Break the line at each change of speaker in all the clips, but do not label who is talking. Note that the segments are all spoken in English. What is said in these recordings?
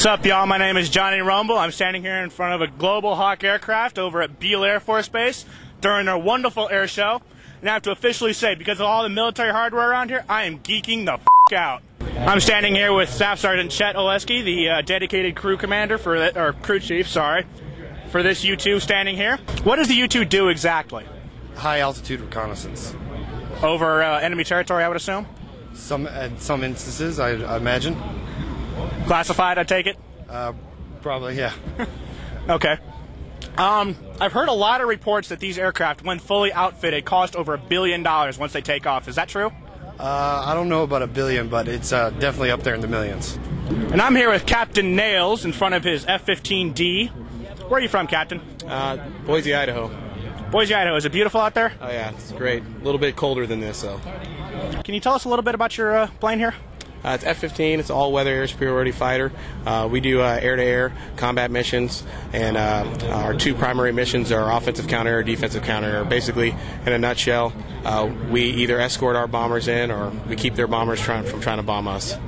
What's up, y'all? My name is Johnny Rumble. I'm standing here in front of a Global Hawk aircraft over at Beale Air Force Base during their wonderful air show. And I have to officially say, because of all the military hardware around here, I am geeking the f*** out. I'm standing here with Staff Sergeant Chet Oleski, the dedicated crew commander or crew chief, sorry, for this U-2 standing here. What does the U-2 do exactly?
High altitude reconnaissance.
Over enemy territory, I would assume?
Some instances, I imagine.
Classified, I take it?
Probably, yeah.
Okay. I've heard a lot of reports that these aircraft, when fully outfitted, cost over $1 billion once they take off. Is that true?
I don't know about $1 billion, but it's definitely up there in the millions.
And I'm here with Captain Nails in front of his F-15D. Where are you from, Captain?
Boise, Idaho.
Boise, Idaho. Is it beautiful out there?
Oh, yeah, it's great. A little bit colder than this, though.
Can you tell us a little bit about your plane here?
It's F-15. It's all-weather air superiority fighter. We do air-to-air combat missions, and our two primary missions are offensive counter-air, defensive counter-air. Basically, in a nutshell, we either escort our bombers in or we keep their bombers from trying to bomb us.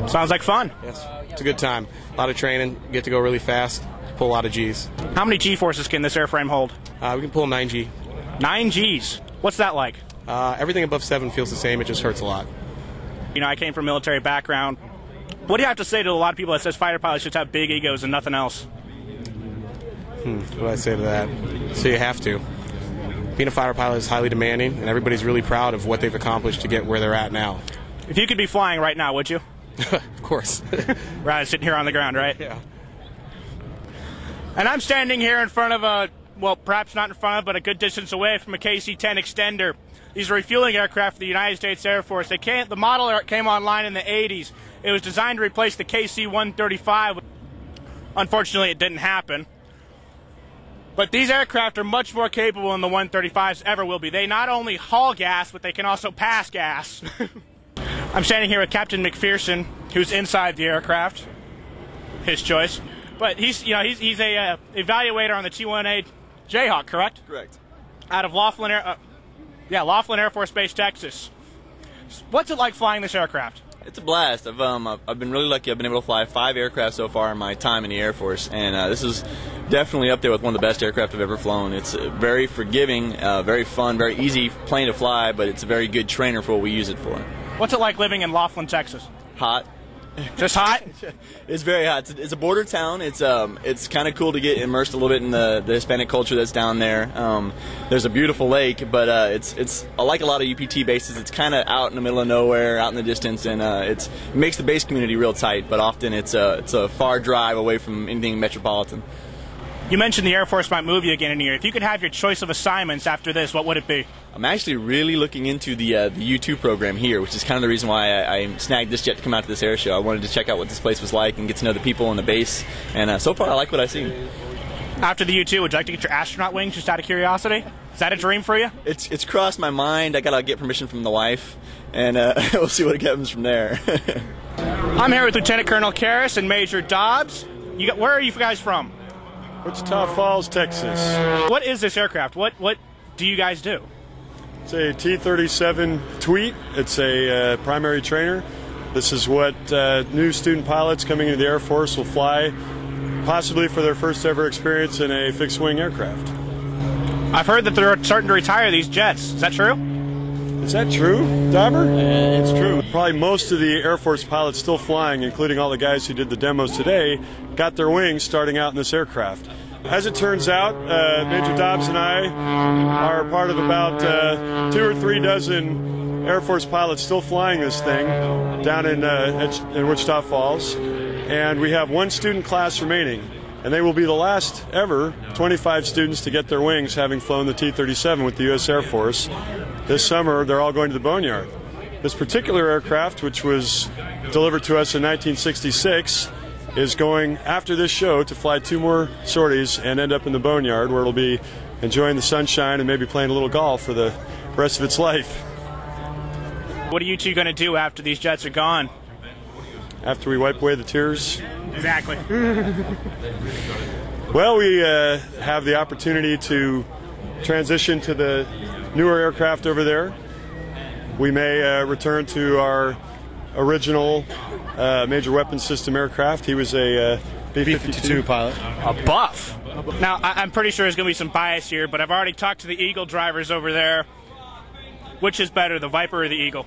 Sounds like fun.
Yes, it's a good time. A lot of training, get to go really fast, pull a lot of Gs.
How many G-forces can this airframe hold?
We can pull 9G.
9 Gs? What's that like?
Everything above 7 feels the same. It just hurts a lot.
You know, I came from a military background. What do you have to say to a lot of people that says fighter pilots just have big egos and nothing else?
What do I say to that? So you have to. Being a fighter pilot is highly demanding, and everybody's really proud of what they've accomplished to get where they're at now.
If you could be flying right now, would you?
Of course.
Right, sitting here on the ground, right?
Yeah.
And I'm standing here in front of a, well, perhaps not in front of, but a good distance away from a KC-10 extender. These are refueling aircraft for the United States Air Force. The model came online in the 80s. It was designed to replace the KC-135. Unfortunately, it didn't happen. But these aircraft are much more capable than the 135s ever will be. They not only haul gas, but they can also pass gas. I'm standing here with Captain McPherson, who's inside the aircraft. His choice. But he's a evaluator on the T-1A Jayhawk, correct?
Correct.
Out of Laughlin Air Force Base, Texas. What's it like flying this aircraft?
It's a blast. I've been really lucky. I've been able to fly 5 aircraft so far in my time in the Air Force, and this is definitely up there with one of the best aircraft I've ever flown. It's very forgiving, very fun, very easy plane to fly, but it's a very good trainer for what we use it for.
What's it like living in Laughlin, Texas?
Hot.
Just hot?
It's very hot. It's a border town. It's kind of cool to get immersed a little bit in the Hispanic culture that's down there. There's a beautiful lake, but it's like a lot of UPT bases. It's kind of out in the middle of nowhere, out in the distance, and it makes the base community real tight. But often it's a far drive away from anything metropolitan.
You mentioned the Air Force might move you again in a year. If you could have your choice of assignments after this, what would it be?
I'm actually really looking into the U-2 program here, which is kind of the reason why I snagged this jet to come out to this air show. I wanted to check out what this place was like and get to know the people on the base, and so far I like what I've seen.
After the U-2, would you like to get your astronaut wings, just out of curiosity? Is that a dream for you?
It's crossed my mind. I got to get permission from the wife, and we'll see what happens from there.
I'm here with Lieutenant Colonel Karras and Major Dobbs. Where are you guys from?
Wichita Falls, Texas.
What is this aircraft? What do you guys do?
It's a T-37 Tweet. It's a primary trainer. This is what new student pilots coming into the Air Force will fly, possibly for their first ever experience in a fixed-wing aircraft.
I've heard that they're starting to retire these jets. Is that true?
Is that true, Dauber?
It's true.
Probably most of the Air Force pilots still flying, including all the guys who did the demos today, got their wings starting out in this aircraft. As it turns out, Major Dobbs and I are part of about 2 or 3 dozen Air Force pilots still flying this thing down in Wichita Falls, and we have 1 student class remaining, and they will be the last ever 25 students to get their wings, having flown the T-37 with the U.S. Air Force. This summer, they're all going to the boneyard. This particular aircraft, which was delivered to us in 1966, is going after this show to fly 2 more sorties and end up in the boneyard, where it'll be enjoying the sunshine and maybe playing a little golf for the rest of its life.
What are you two going to do after these jets are gone?
After we wipe away the tears?
Exactly.
Well, we have the opportunity to transition to the newer aircraft over there. We may return to our original Major Weapons System aircraft. He was a B-52 pilot.
A buff. Now, I'm pretty sure there's going to be some bias here, but I've already talked to the Eagle drivers over there. Which is better, the Viper or the Eagle?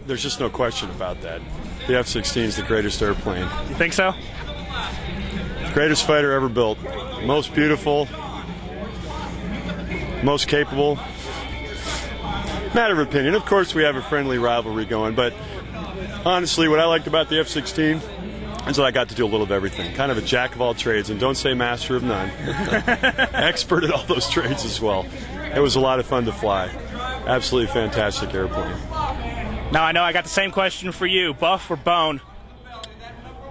There's just no question about that. The F-16 is the greatest airplane.
You think so?
Greatest fighter ever built. Most beautiful. Most capable. Matter of opinion. Of course, we have a friendly rivalry going, but honestly, what I liked about the F-16 is that I got to do a little of everything. Kind of a jack of all trades, and don't say master of none. Expert at all those trades as well. It was a lot of fun to fly. Absolutely fantastic airplane.
Now, I know I got the same question for you. Buff or bone?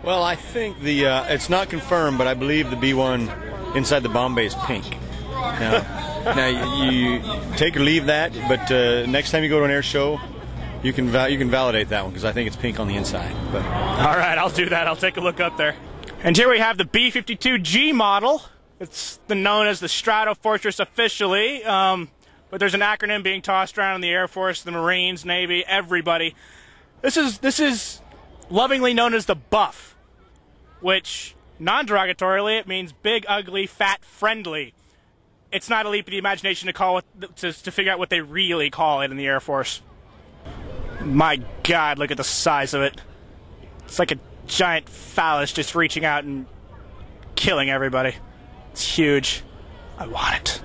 Well, I think it's not confirmed, but I believe the B-1 inside the bomb bay is pink. Now you take or leave that, but next time you go to an air show, you can validate that one, because I think it's pink on the inside. But
all right, I'll do that. I'll take a look up there. And here we have the B-52G model. It's known as the Stratofortress officially, but there's an acronym being tossed around in the Air Force, the Marines, Navy, everybody. This is lovingly known as the Buff, which non-derogatorily it means big, ugly, fat, friendly. It's not a leap of the imagination to figure out what they really call it in the Air Force. My God, look at the size of it. It's like a giant phallus just reaching out and killing everybody. It's huge. I want it.